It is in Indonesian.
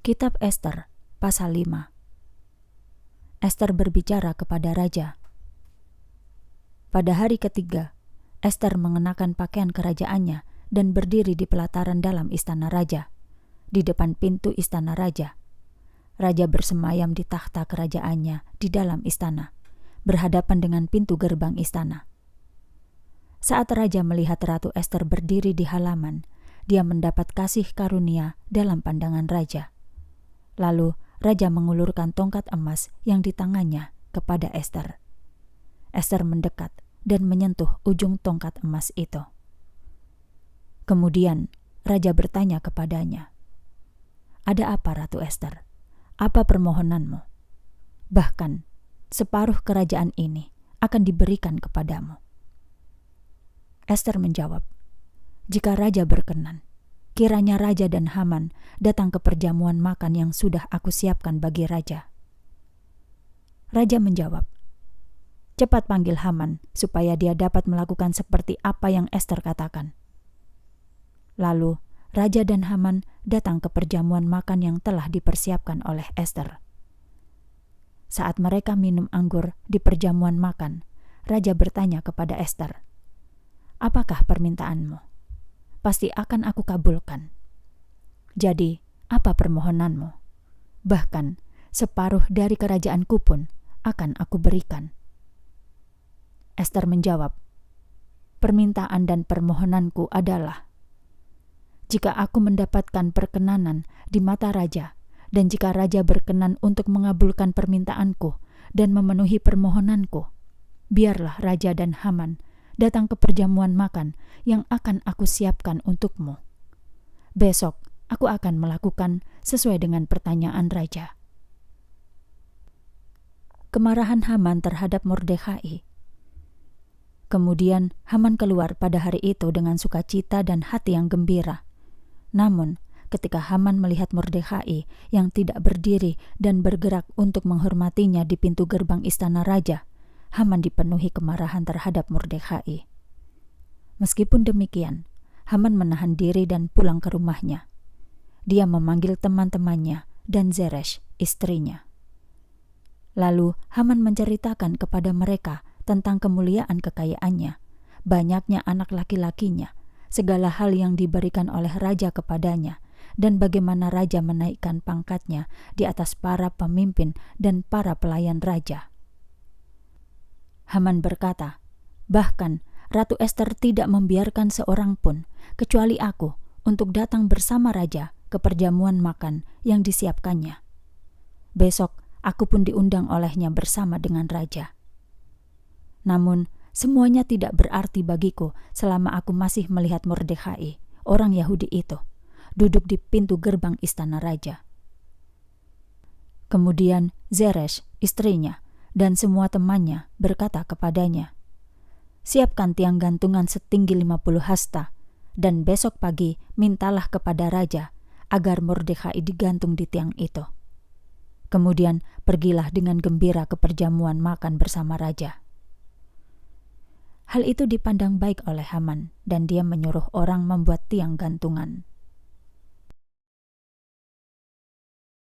Kitab Ester, pasal 5. Ester berbicara kepada raja. Pada hari ketiga, Ester mengenakan pakaian kerajaannya dan berdiri di pelataran dalam istana raja, di depan pintu istana raja. Raja bersemayam di takhta kerajaannya di dalam istana, berhadapan dengan pintu gerbang istana. Saat raja melihat Ratu Ester berdiri di halaman, dia mendapat kasih karunia dalam pandangan raja. Lalu raja mengulurkan tongkat emas yang di tangannya kepada Ester. Ester mendekat dan menyentuh ujung tongkat emas itu. Kemudian raja bertanya kepadanya, "Ada apa, Ratu Ester? Apa permohonanmu? Bahkan separuh kerajaan ini akan diberikan kepadamu." Ester menjawab, "Jika raja berkenan, kiranya raja dan Haman datang ke perjamuan makan yang sudah aku siapkan bagi raja." Raja menjawab, "Cepat panggil Haman supaya dia dapat melakukan seperti apa yang Ester katakan." Lalu raja dan Haman datang ke perjamuan makan yang telah dipersiapkan oleh Ester. Saat mereka minum anggur di perjamuan makan, raja bertanya kepada Ester, "Apakah permintaanmu? Pasti akan aku kabulkan. Jadi, apa permohonanmu? Bahkan separuh dari kerajaanku pun akan aku berikan." Ester menjawab, "Permintaan dan permohonanku adalah, jika aku mendapatkan perkenanan di mata raja, dan jika raja berkenan untuk mengabulkan permintaanku dan memenuhi permohonanku, biarlah raja dan Haman datang ke perjamuan makan yang akan aku siapkan untukmu. Besok aku akan melakukan sesuai dengan pertanyaan raja." Kemarahan Haman terhadap Mordekhai. Kemudian Haman keluar pada hari itu dengan sukacita dan hati yang gembira. Namun, ketika Haman melihat Mordekhai yang tidak berdiri dan bergerak untuk menghormatinya di pintu gerbang istana raja, Haman dipenuhi kemarahan terhadap Mordekhai. Meskipun demikian, Haman menahan diri dan pulang ke rumahnya. Dia memanggil teman-temannya dan Zeresh, istrinya. Lalu Haman menceritakan kepada mereka tentang kemuliaan kekayaannya, banyaknya anak laki-lakinya, segala hal yang diberikan oleh raja kepadanya, dan bagaimana raja menaikkan pangkatnya di atas para pemimpin dan para pelayan raja. Haman berkata, "Bahkan Ratu Ester tidak membiarkan seorang pun, kecuali aku, untuk datang bersama raja ke perjamuan makan yang disiapkannya. Besok aku pun diundang olehnya bersama dengan raja. Namun semuanya tidak berarti bagiku selama aku masih melihat Mordekhai, orang Yahudi itu, duduk di pintu gerbang istana raja." Kemudian Zeresh, istrinya, dan semua temannya berkata kepadanya, "Siapkan tiang gantungan setinggi 50 hasta, dan besok pagi mintalah kepada raja agar Mordekhai digantung di tiang itu. Kemudian pergilah dengan gembira ke perjamuan makan bersama raja." Hal itu dipandang baik oleh Haman, dan dia menyuruh orang membuat tiang gantungan.